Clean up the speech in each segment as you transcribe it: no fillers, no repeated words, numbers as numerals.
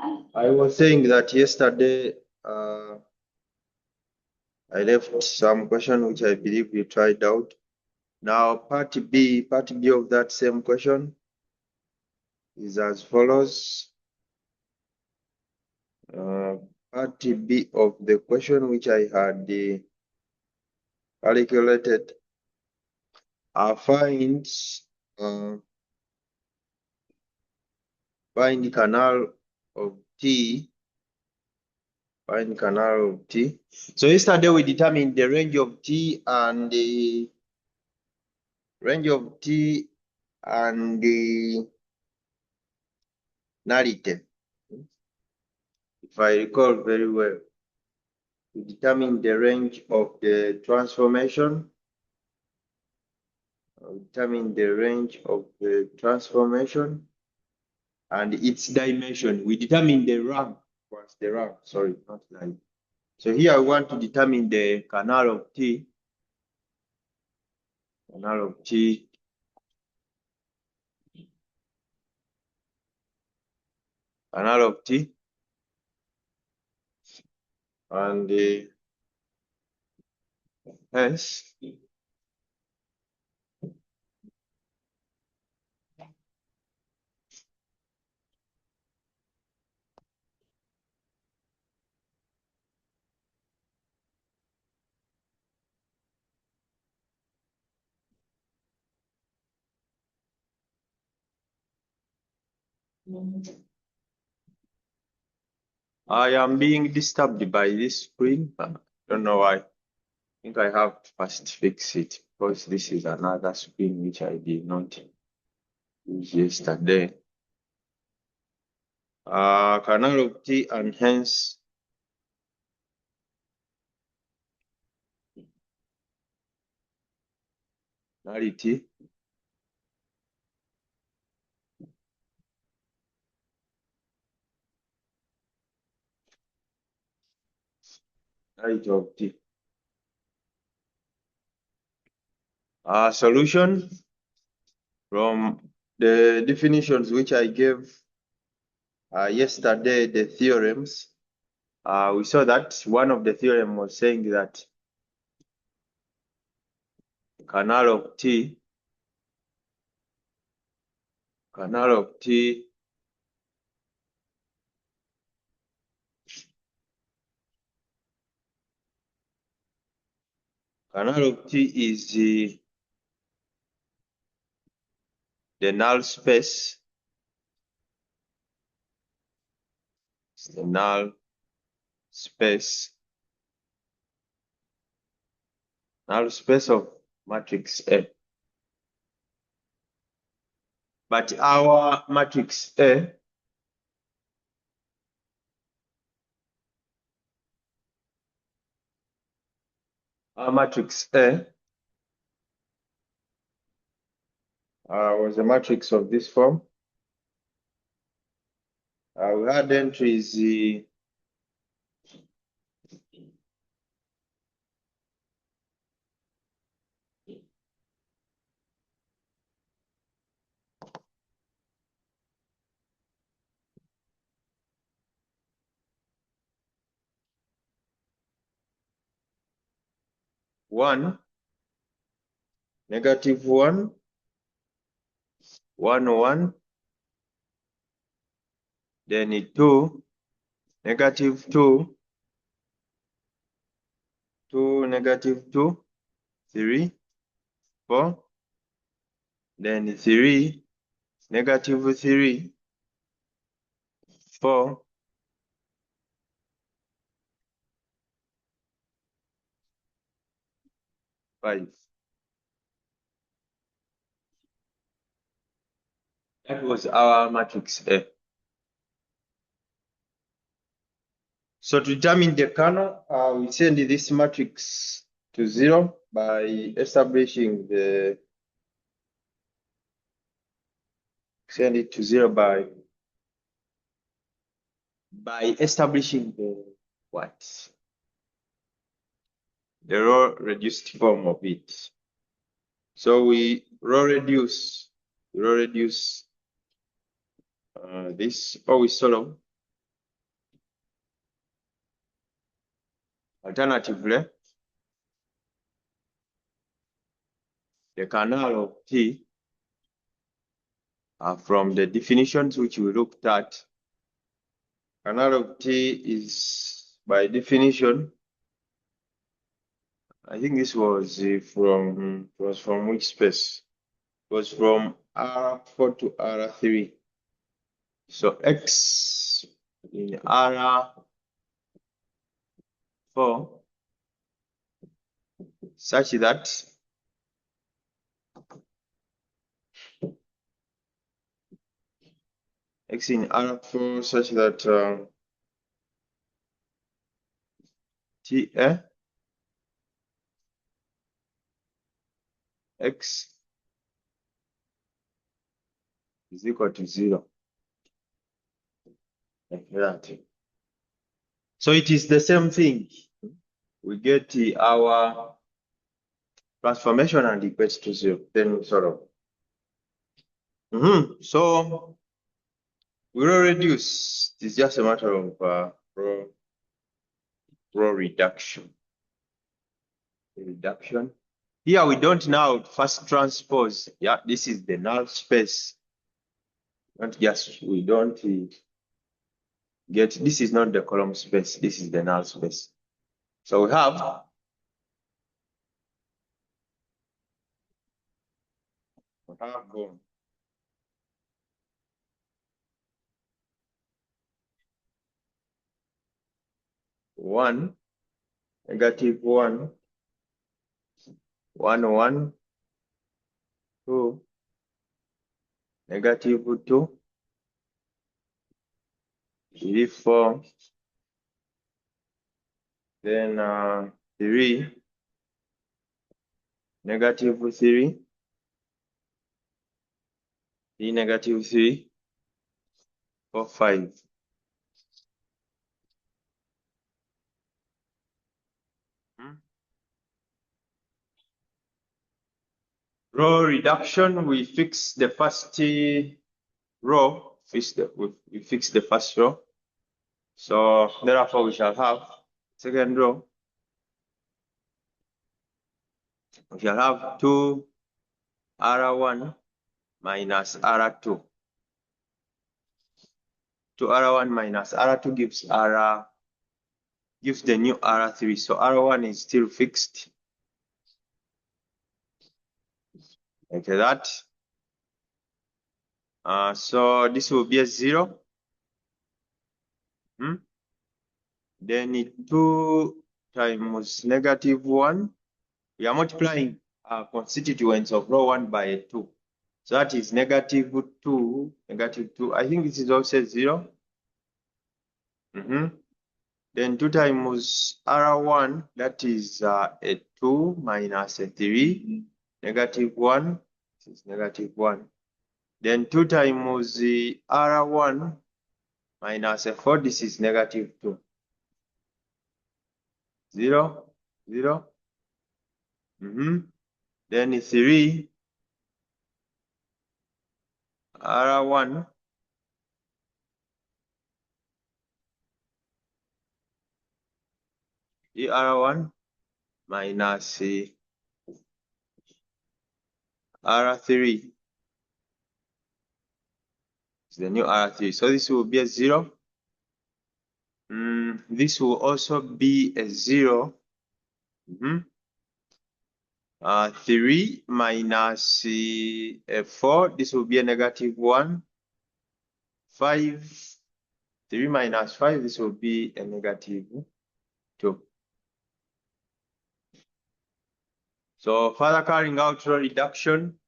I was saying that yesterday I left some question which I believe you tried out. Now part B of that same question is as follows. Part B of the question which I had calculated find the canal of T. Find canal of T. So yesterday we determined the range of T and the nullity. If I recall very well, we determine the range of the transformation. And its dimension. We determine the rank. Sorry, not line. So here I want to determine the canal of T. And hence I am being disturbed by this screen. I don't know why. I think I have to first fix it because this is another screen which I did not use yesterday. Canal of T and hence nullity. Nullity of T. Solution from the definitions which I gave yesterday, the theorems. We saw that one of the theorem was saying that canal of T is the null space. It's the null space of matrix A. But our matrix A was a matrix of this form. We had entries 1, -1, 1, 1, then 2, -2, 2, -2, 3, 4, then 3, -3, 4, 5. That was our matrix A. So to determine the kernel, we send this matrix to 0 by establishing the establishing the what? The row reduced form of it. So we row reduce this, or we solve Alternatively, the kernel of T, from the definitions which we looked at, kernel of T is by definition, I think this was from which space? It was from R4 to R3. So X in R4 such that X in R4 such that T X is equal to 0. Like that. So it is the same thing. We get our transformation and equates to 0. Then we solve. So we will reduce. It's just a matter of row reduction. Here we don't now first transpose. Yeah, this is the null space. We don't get, this is not the column space, this is the null space. So we have -1, -1, 1, 1, 2, -2, 3, 4, then 3, -3, 3, -3, 4, 5. Row reduction, we fix the first row, we fix the first row. So therefore we shall have second row. We shall have 2 R1 minus R2. 2 R1 minus R2 gives the new R3. So R1 is still fixed. Like that. So this will be a 0. Then 2 times -1. We are multiplying constituents of row 1 by 2. So that is -2, -2. I think this is also 0. Then 2 times R1, that is a 2 minus a 3, -1. This is -1. Then 2 times the R1 minus a 4, this is -2. 0, 0. Then 3 R1 R1 minus R3 is the new R3. So this will be a 0. This will also be a 0. 3 minus 4, this will be a -1. 5, 3 minus 5, this will be a -2. So further carrying out row reduction,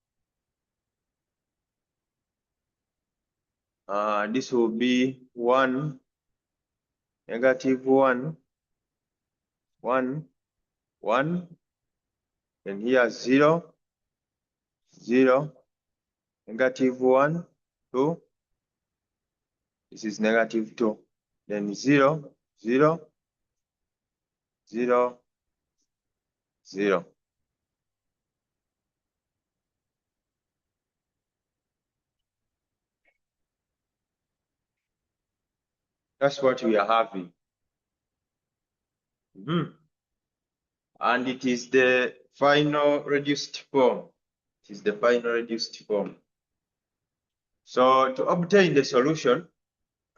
this will be 1, -1, 1, 1, and here 0, 0, -1, 2, this is -2, then 0, 0, 0, 0. That's what we are having. And it is the final reduced form. It is the final reduced form. So to obtain the solution,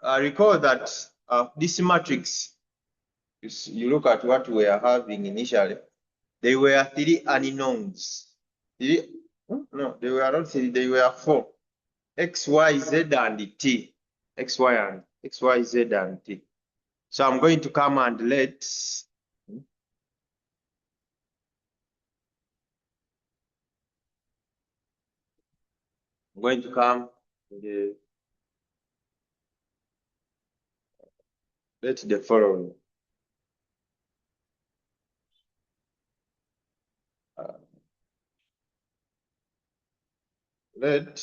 recall that this matrix, you look at what we are having initially, there were 3 unknowns. No, they were not 3, they were 4. X, Y, Z, and T. X, Y, Z, and T. So I'm going to come and I'm going to come let the following. Let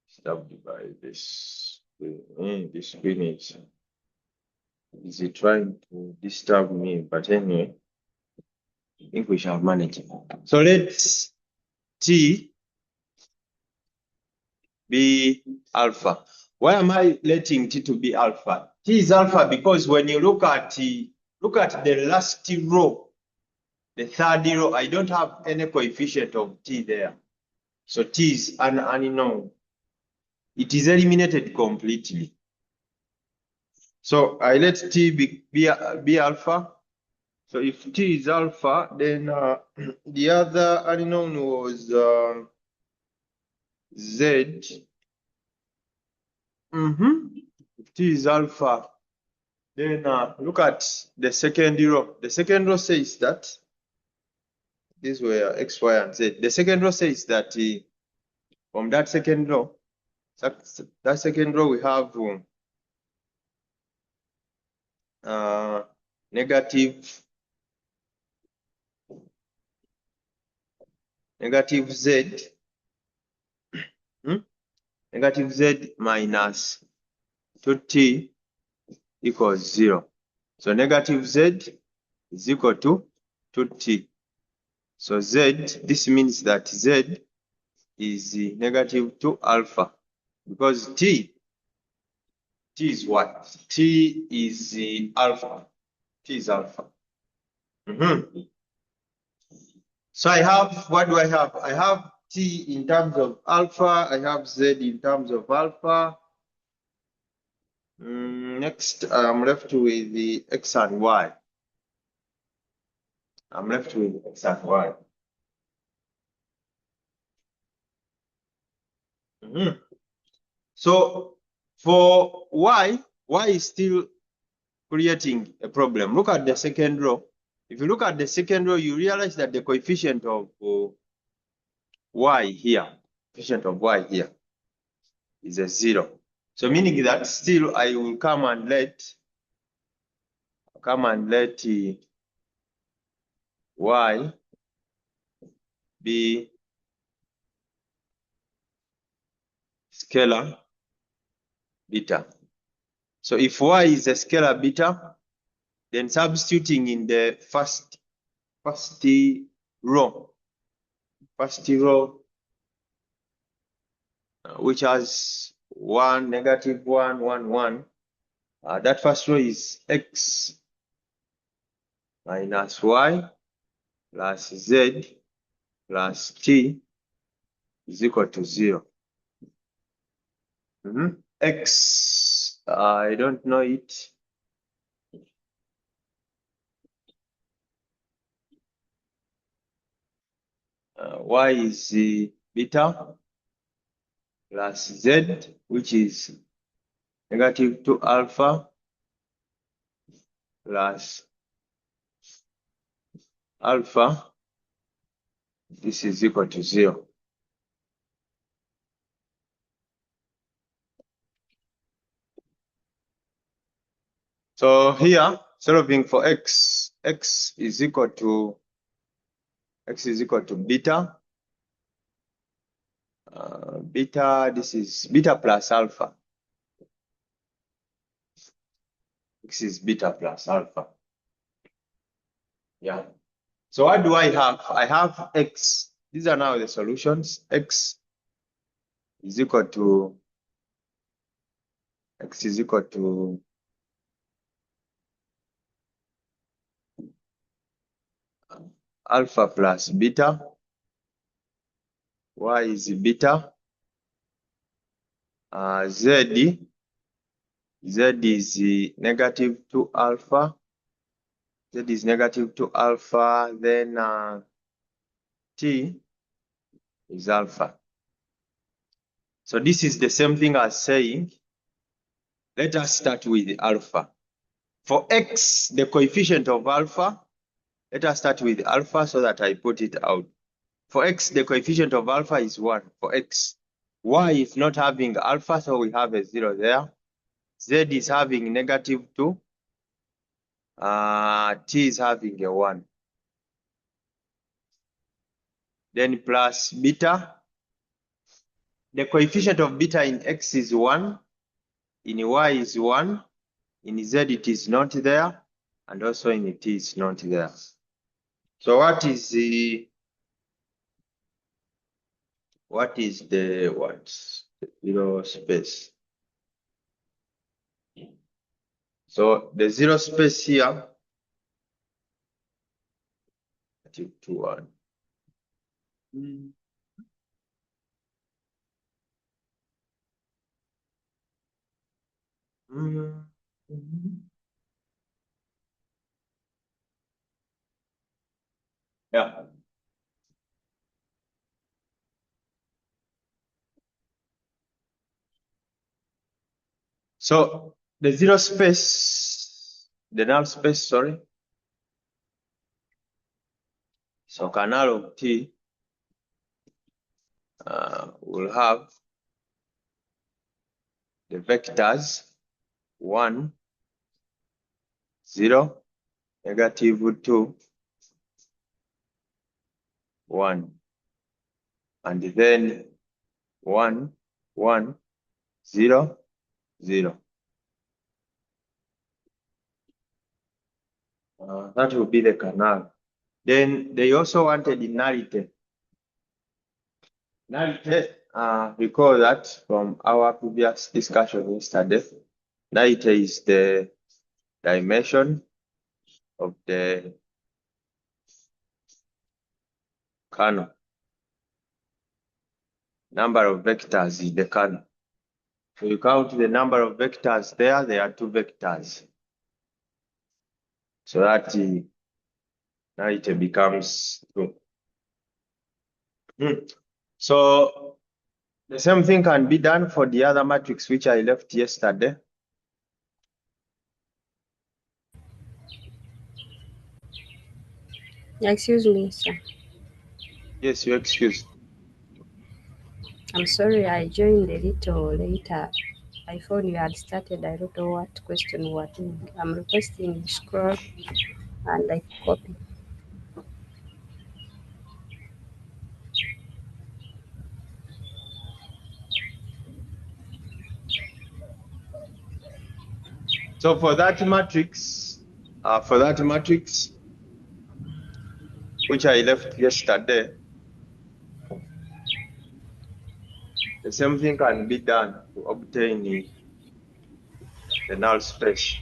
stop by this. This screen is it trying to disturb me? But anyway, I think we shall manage it. So let T be alpha. Why am I letting T to be alpha? T is alpha because when you look at the last row, the third row, I don't have any coefficient of T there. So T is an unknown. It is eliminated completely. So I let T be alpha. So if T is alpha, then the other unknown was Z. If T is alpha, then look at the second row. The second row says that these were X, Y, and Z. The second row says that from that second row, we have negative Z, negative Z minus 2T equals 0. So negative Z is equal to 2T. So Z, this means that Z is negative 2 alpha because T is what? T is alpha. T is alpha. So I have, what do I have? I have T in terms of alpha. I have Z in terms of alpha. Next, I'm left with the X and Y. I'm left with X and Y. So for Y is still creating a problem. Look at the second row. If you look at the second row, you realize that the coefficient of Y here is a 0. So meaning that still I will come and let Y be scalar beta. So if Y is a scalar beta, then substituting in the first row, which has 1, negative 1, 1, 1. That first row is X minus Y plus Z plus T is equal to 0. X, I don't know it. Y is beta plus Z, which is negative 2 alpha plus alpha. This is equal to 0. So here, solving for X is equal to beta. Beta, this is beta plus alpha. X is beta plus alpha. Yeah. So what do I have? I have X These are now the solutions. X is equal to alpha plus beta. Y is beta. Z is negative 2 alpha. Z is negative 2 alpha. Then T is alpha. So this is the same thing as saying, let us start with alpha. For X, the coefficient of alpha, let us start with alpha so that I put it out. For X, the coefficient of alpha is 1 for X. Y is not having alpha, so we have a 0 there. Z is having negative 2. T is having a 1. Then plus beta. The coefficient of beta in X is 1. In Y is 1. In Z it is not there. And also in T is not there. So what is the zero space? So the zero space here, 2, 1. Yeah. So the zero space, the null space, sorry. So canal of T will have the vectors 1, 0, negative 2, 1, and then 1, 1, 0, 0. That will be the canal. Then they also wanted the nullity. Nullity, recall that from our previous discussion yesterday. Nullity is the dimension of the kernel. Number of vectors is the kernel. So you count the number of vectors there are 2 vectors. So that nullity becomes 2. So the same thing can be done for the other matrix which I left yesterday. Excuse me, sir. Yes, you excuse. I'm sorry I joined a little later. I thought you had started. I don't know what question you were doing. I'm requesting you scroll and I copy. So for that matrix, which I left yesterday, the same thing can be done to obtain the null space.